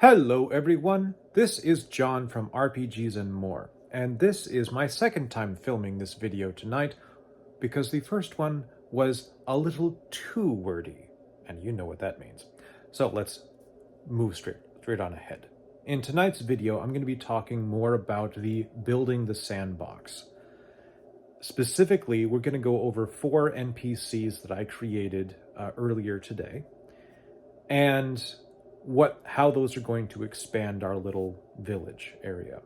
Hello everyone, this is John from RPGs and More, and this is my second time filming this video tonight because the first one was a little too wordy, and you know what that means. So let's move straight on ahead. In tonight's video, I'm going to be talking more about the building the sandbox. Specifically, we're going to go over 4 NPCs that I created earlier today, and how those are going to expand our little village area.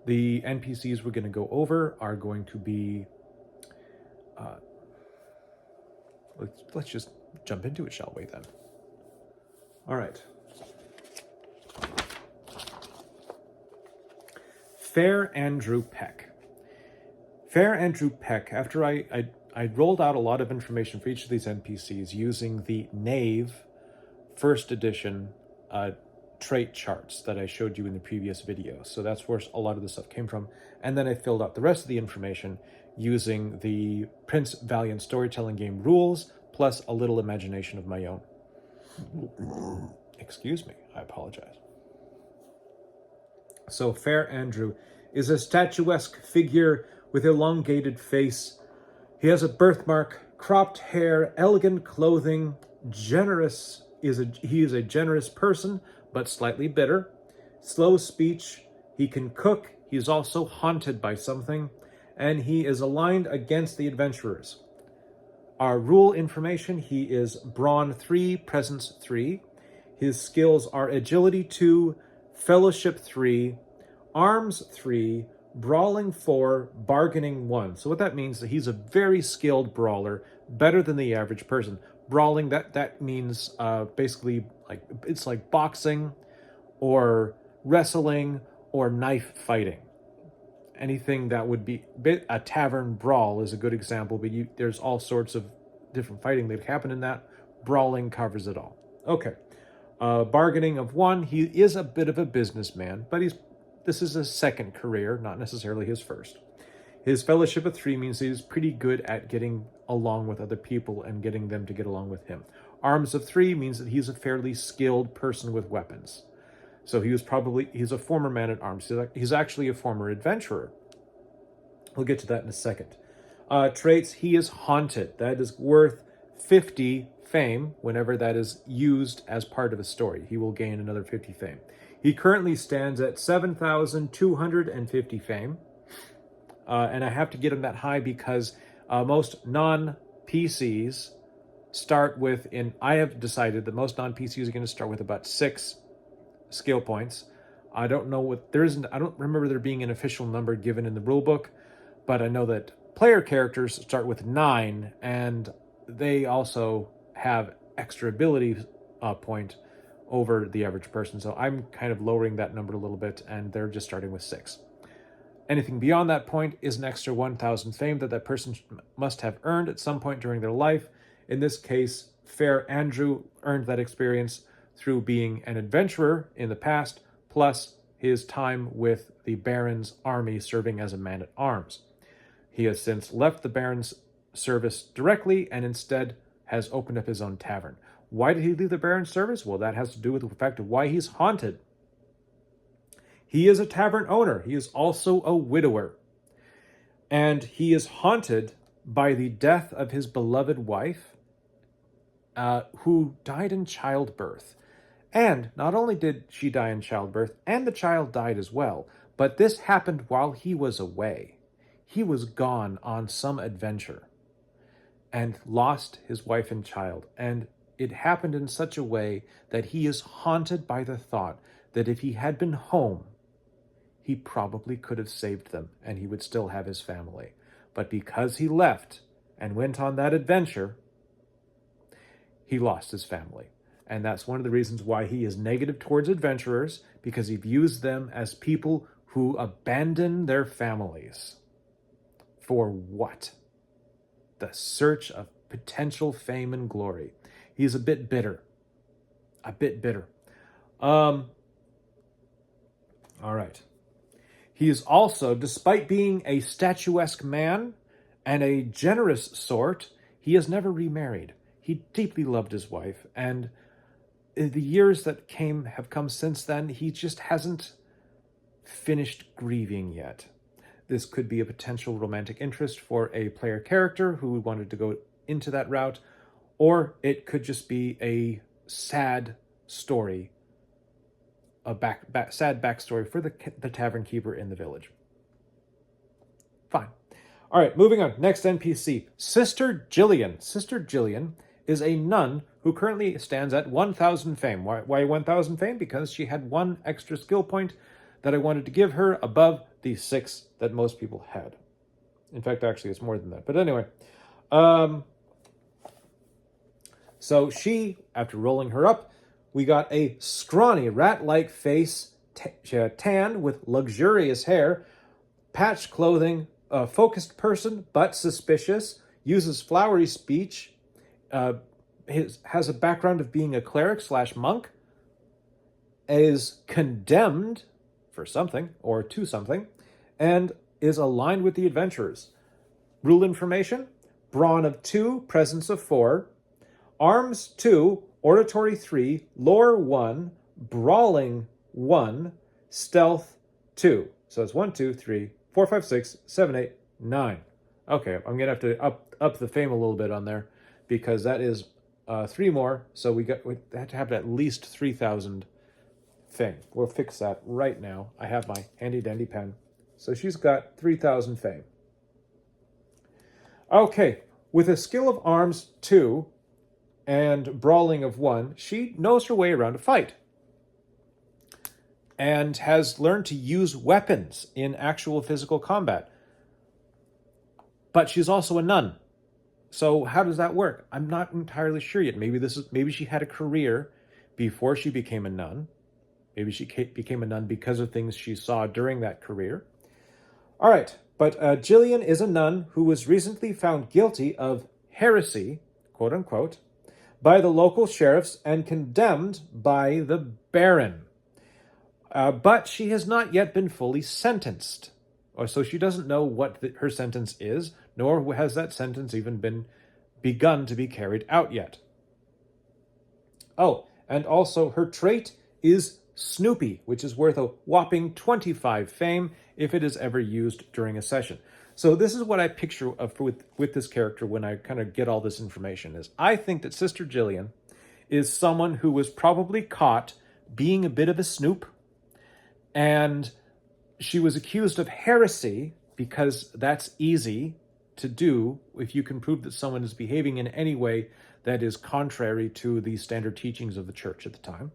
The NPCs we're going to go over are going to be let's just jump into it, shall we then? All right. Fair Andrew Peck. Fair Andrew Peck, after I rolled out a lot of information for each of these NPCs using the Knave first edition trait charts that I showed you in the previous video. So that's where a lot of the stuff came from. And then I filled out the rest of the information using the Prince Valiant storytelling game rules, plus a little imagination of my own. Excuse me, I apologize. So Fair Andrew is a statuesque figure with elongated face. He has a birthmark, cropped hair, elegant clothing, he is a generous person, but slightly bitter. Slow speech. He can cook. He's also haunted by something. And he is aligned against the adventurers. Our rule information: he is Brawn 3, Presence 3. His skills are Agility 2, Fellowship 3, Arms 3, Brawling 4, Bargaining 1. So what that means is that he's a very skilled brawler, better than the average person. Brawling, that means basically it's like boxing or wrestling or knife fighting. Anything that would be a tavern brawl is a good example, but there's all sorts of different fighting that happen in that. Brawling covers it all. Okay. Bargaining of 1, he is a bit of a businessman, but this is his second career, not necessarily his first. His Fellowship of 3 means he's pretty good at getting along with other people and getting them to get along with him. Arms of 3 means that he's a fairly skilled person with weapons. So he's a former man-at-arms. He's actually a former adventurer. We'll get to that in a second. Traits: he is haunted. That is worth 50 fame whenever that is used as part of a story. He will gain another 50 fame. He currently stands at 7,250 fame. And I have to get him that high because most non-PCs start with, I have decided that most non-PCs are going to start with about 6 skill points. I don't remember there being an official number given in the rulebook, but I know that player characters start with 9, and they also have extra ability point over the average person. So I'm kind of lowering that number a little bit, and they're just starting with 6. Anything beyond that point is an extra 1,000 fame that person must have earned at some point during their life. In this case, Fair Andrew earned that experience through being an adventurer in the past, plus his time with the Baron's army serving as a man-at-arms. He has since left the Baron's service directly and instead has opened up his own tavern. Why did he leave the Baron's service? Well, that has to do with the fact of why he's haunted. He is a tavern owner. He is also a widower. And he is haunted by the death of his beloved wife, who died in childbirth. And not only did she die in childbirth, and the child died as well, but this happened while he was away. He was gone on some adventure and lost his wife and child. And it happened in such a way that he is haunted by the thought that if he had been home, he probably could have saved them and he would still have his family. But because he left and went on that adventure, he lost his family. And that's one of the reasons why he is negative towards adventurers, because he views them as people who abandon their families. For what? The search of potential fame and glory. He's a bit bitter. All right. He is also, despite being a statuesque man and a generous sort, he has never remarried. He deeply loved his wife, and the years that have come since then, he just hasn't finished grieving yet. This could be a potential romantic interest for a player character who wanted to go into that route, or it could just be a sad story, a sad backstory for the tavern keeper in the village. Fine. All right, moving on. Next NPC, Sister Jillian. Sister Jillian is a nun who currently stands at 1,000 fame. Why 1,000 fame? Because she had one extra skill point that I wanted to give her above the 6 that most people had. In fact, actually, it's more than that. But anyway, so she, after rolling her up, we got a scrawny rat-like face, tan with luxurious hair, patched clothing, a focused person but suspicious, uses flowery speech, has a background of being a cleric / monk, is condemned for something or to something, and is aligned with the adventurers. Rule information: brawn of 2, presence of 4, arms 2, oratory 3, lore 1, brawling 1, stealth 2. So it's 1, 2, 3, 4, 5, 6, 7, 8, 9. Okay, I'm gonna have to up the fame a little bit on there, because that is 3 more. So we have to have at least 3,000 fame. We'll fix that right now. I have my handy dandy pen. So she's got 3,000 fame. Okay, with a skill of arms 2 and brawling of 1, she knows her way around a fight and has learned to use weapons in actual physical combat. But she's also a nun. So how does that work? I'm not entirely sure yet. Maybe she had a career before she became a nun. Maybe she became a nun because of things she saw during that career. All right, but Jillian is a nun who was recently found guilty of heresy, quote unquote, by the local sheriffs and condemned by the Baron. But she has not yet been fully sentenced. Or so she doesn't know what her sentence is, nor has that sentence even begun to be carried out yet. Oh, and also her trait is Snoopy, which is worth a whopping 25 fame if it is ever used during a session. So this is what I picture with this character when I kind of get all this information. Is I think that Sister Jillian is someone who was probably caught being a bit of a snoop, and she was accused of heresy because that's easy to do if you can prove that someone is behaving in any way that is contrary to the standard teachings of the church at the time,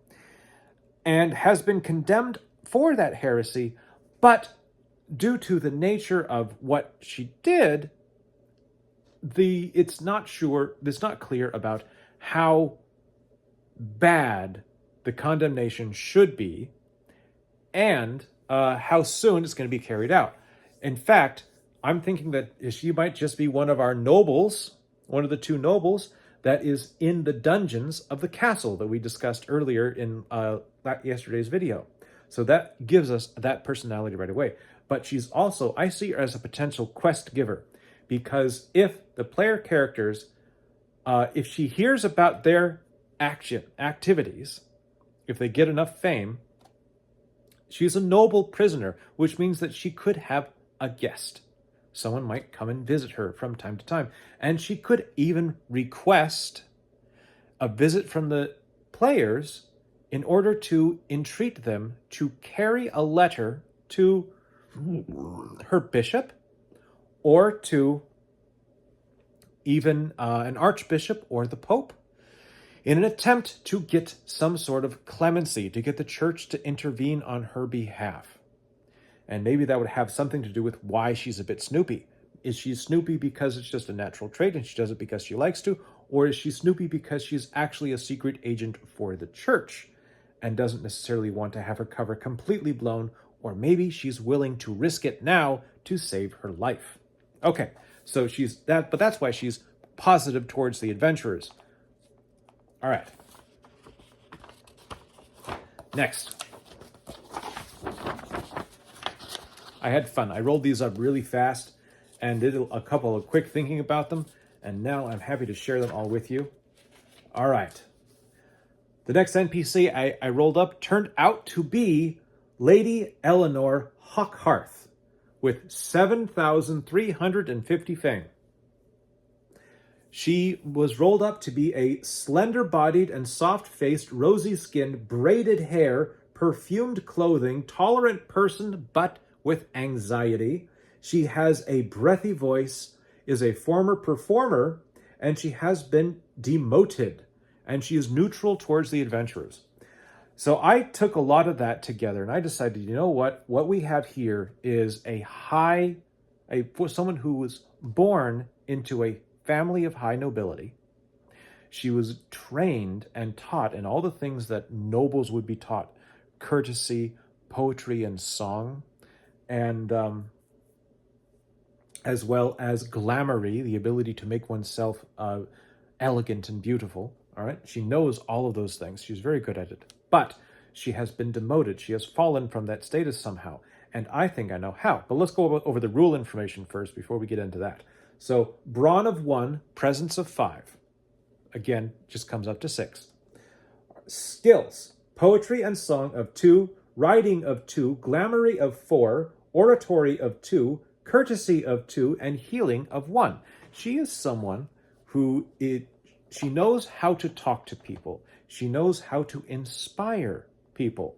and has been condemned for that heresy, but due to the nature of what she did, it's not clear about how bad the condemnation should be and how soon it's going to be carried out. In fact, I'm thinking that she might just be one of our nobles, one of the 2 nobles that is in the dungeons of the castle that we discussed earlier in yesterday's video. So that gives us that personality right away. But she's also, I see her as a potential quest giver, because if the player characters, if she hears about their activities, if they get enough fame, she's a noble prisoner, which means that she could have a guest. Someone might come and visit her from time to time, and she could even request a visit from the players in order to entreat them to carry a letter to her bishop, or to even an archbishop or the pope, in an attempt to get some sort of clemency, to get the church to intervene on her behalf. And maybe that would have something to do with why she's a bit snoopy. Is she snoopy because it's just a natural trait and she does it because she likes to? Or is she snoopy because she's actually a secret agent for the church and doesn't necessarily want to have her cover completely blown? Or maybe she's willing to risk it now to save her life. Okay, so but that's why she's positive towards the adventurers. All right. Next. I had fun. I rolled these up really fast and did a couple of quick thinking about them, and now I'm happy to share them all with you. All right. The next NPC I rolled up turned out to be Lady Eleanor Hawkhearth with 7,350 fame. She was rolled up to be a slender-bodied and soft-faced, rosy-skinned, braided hair, perfumed clothing, tolerant person, but with anxiety. She has a breathy voice, is a former performer, and she has been demoted, and she is neutral towards the adventurers. So I took a lot of that together, and I decided, you know what? What we have here is for someone who was born into a family of high nobility. She was trained and taught in all the things that nobles would be taught: courtesy, poetry, and song, and as well as glamoury, the ability to make oneself elegant and beautiful. All right, she knows all of those things. She's very good at it. But she has been demoted. She has fallen from that status somehow. And I think I know how. But let's go over the rule information first before we get into that. So, brawn of 1, presence of 5. Again, just comes up to 6. Skills: poetry and song of 2, writing of 2, glamoury of 4, oratory of 2, courtesy of 2, and healing of 1. She is someone who she knows how to talk to people. She knows how to inspire people.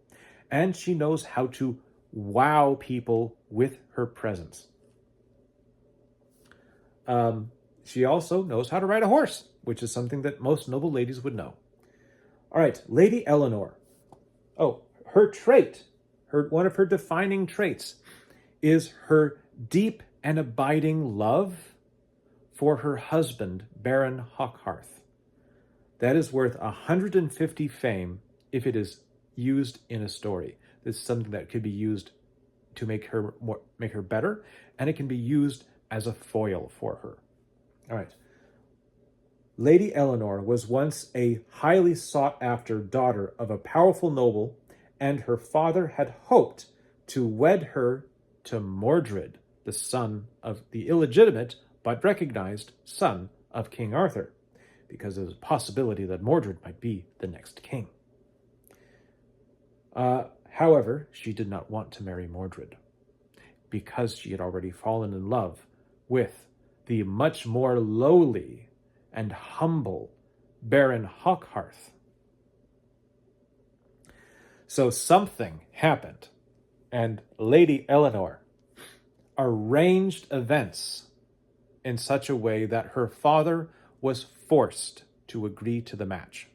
And she knows how to wow people with her presence. She also knows how to ride a horse, which is something that most noble ladies would know. All right, Lady Eleanor. Oh, her trait, one of her defining traits, is her deep and abiding love for her husband, Baron Hawkhearth. That is worth 150 fame if it is used in a story. This is something that could be used to make her better, and it can be used as a foil for her. All right. Lady Eleanor was once a highly sought-after daughter of a powerful noble, and her father had hoped to wed her to Mordred, the illegitimate but recognized son of King Arthur, because there's a possibility that Mordred might be the next king. However, she did not want to marry Mordred, because she had already fallen in love with the much more lowly and humble Baron Hawkhearth. So something happened, and Lady Eleanor arranged events in such a way that her father was forced to agree to the match.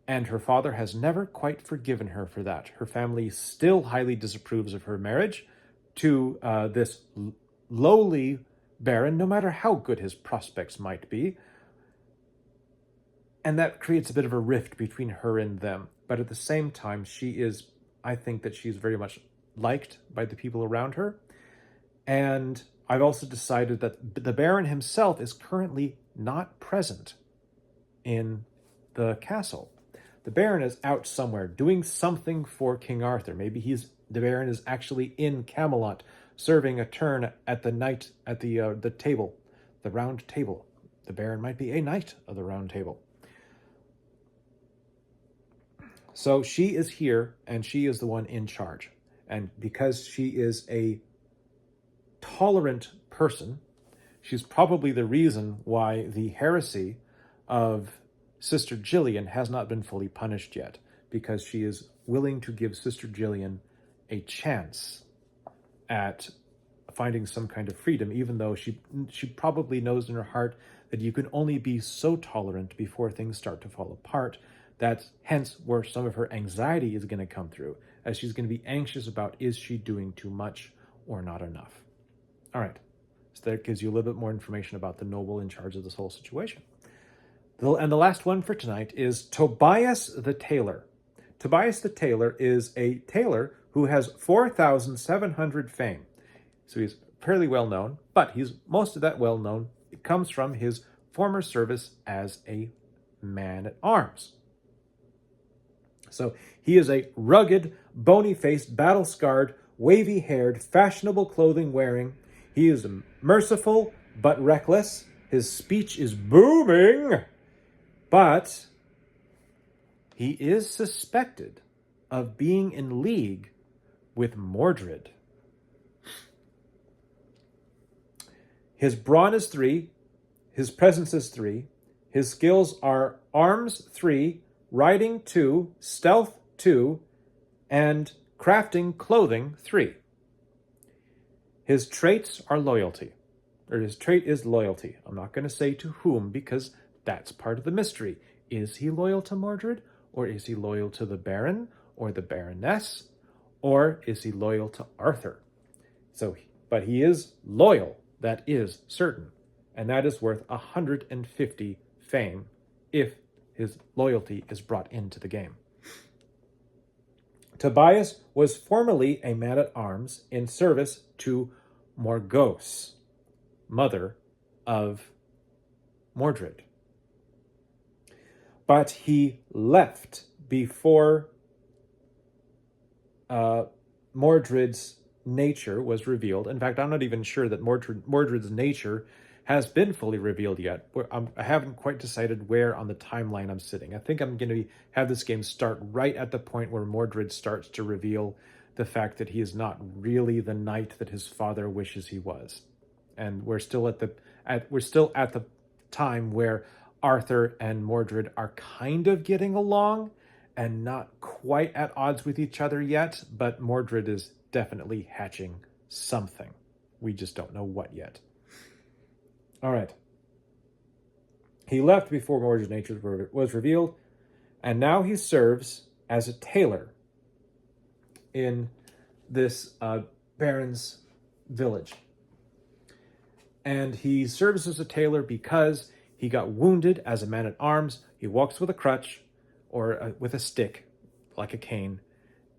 And her father has never quite forgiven her for that. Her family still highly disapproves of her marriage to this lowly baron, no matter how good his prospects might be. And that creates a bit of a rift between her and them. But at the same time, I think that she's very much liked by the people around her. And I've also decided that the Baron himself is currently not present in the castle. The Baron is out somewhere doing something for King Arthur. Maybe the Baron is actually in Camelot, serving a turn at the table, the round table. The Baron might be a knight of the round table. So she is here, and she is the one in charge. And because she is a tolerant person, she's probably the reason why the heresy of Sister Gillian has not been fully punished yet, because she is willing to give Sister Gillian a chance at finding some kind of freedom, even though she probably knows in her heart that you can only be so tolerant before things start to fall apart. That's hence where some of her anxiety is going to come through, as she's going to be anxious about, is she doing too much or not enough? All right, so that gives you a little bit more information about the noble in charge of this whole situation. And the last one for tonight is Tobias the Tailor. Tobias the Tailor is a tailor who has 4,700 fame. So he's fairly well known, but most of that well known, it comes from his former service as a man-at-arms. So he is a rugged, bony-faced, battle-scarred, wavy-haired, fashionable clothing wearing. He is merciful but reckless. His speech is booming, but he is suspected of being in league with Mordred. His brawn is 3, his presence is 3, his skills are arms 3, riding 2, stealth 2, and crafting clothing 3. His traits are loyalty, or his trait is loyalty. I'm not going to say to whom because that's part of the mystery. Is he loyal to Mordred, or is he loyal to the Baron or the Baroness, or is he loyal to Arthur? But he is loyal, that is certain, and that is worth 150 fame if his loyalty is brought into the game. Tobias was formerly a man-at-arms in service to Morgause, mother of Mordred. But he left before Mordred's nature was revealed. In fact, I'm not even sure that Mordred's nature has been fully revealed yet. I haven't quite decided where on the timeline I'm sitting. I think I'm going to have this game start right at the point where Mordred starts to reveal the fact that he is not really the knight that his father wishes he was. And we're still at the time where Arthur and Mordred are kind of getting along and not quite at odds with each other yet, but Mordred is definitely hatching something. We just don't know what yet. All right. He left before Mordred's nature was revealed, and now he serves as a tailor in this Baron's village. And he serves as a tailor because he got wounded as a man-at-arms. He walks with a crutch or with a stick, like a cane.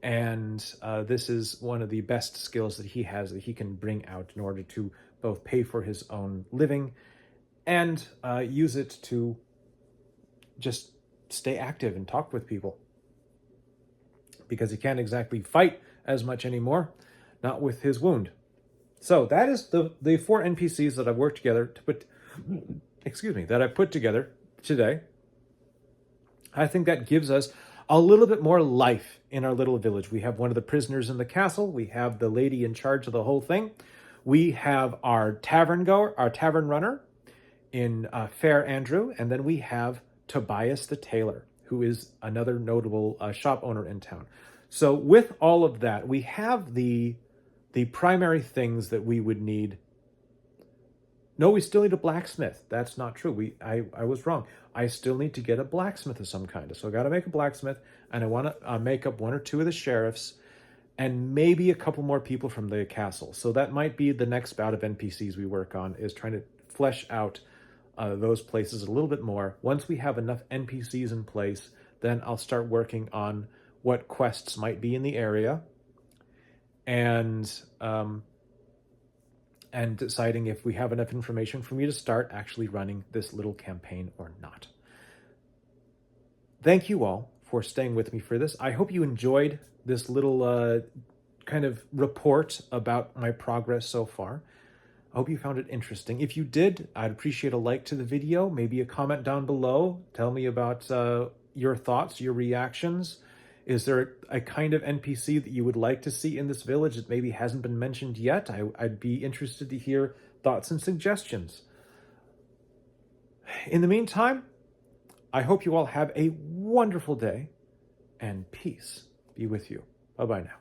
And this is one of the best skills that he has that he can bring out in order to both pay for his own living and use it to just stay active and talk with people. Because he can't exactly fight as much anymore, not with his wound. So that is the 4 NPCs that I've worked together to put, that I put together today. I think that gives us a little bit more life in our little village. We have one of the prisoners in the castle. We have the lady in charge of the whole thing. We have our tavern runner in Fair Andrew, and then we have Tobias the tailor, who is another notable shop owner in town. So with all of that, we have the primary things that we would need. No, we still need a blacksmith. That's not true. I was wrong. I still need to get a blacksmith of some kind. So I got to make a blacksmith, and I want to make up 1 or 2 of the sheriffs, and maybe a couple more people from the castle. So that might be the next bout of NPCs we work on, is trying to flesh out those places a little bit more. Once we have enough NPCs in place, then I'll start working on what quests might be in the area, and deciding if we have enough information for me to start actually running this little campaign or not. Thank you all for staying with me for this. I hope you enjoyed this little kind of report about my progress so far. I hope you found it interesting. If you did, I'd appreciate a like to the video, maybe a comment down below. Tell me about your thoughts, your reactions. Is there a kind of NPC that you would like to see in this village that maybe hasn't been mentioned yet? I'd be interested to hear thoughts and suggestions. In the meantime, I hope you all have a wonderful day, and peace be with you. Bye-bye now.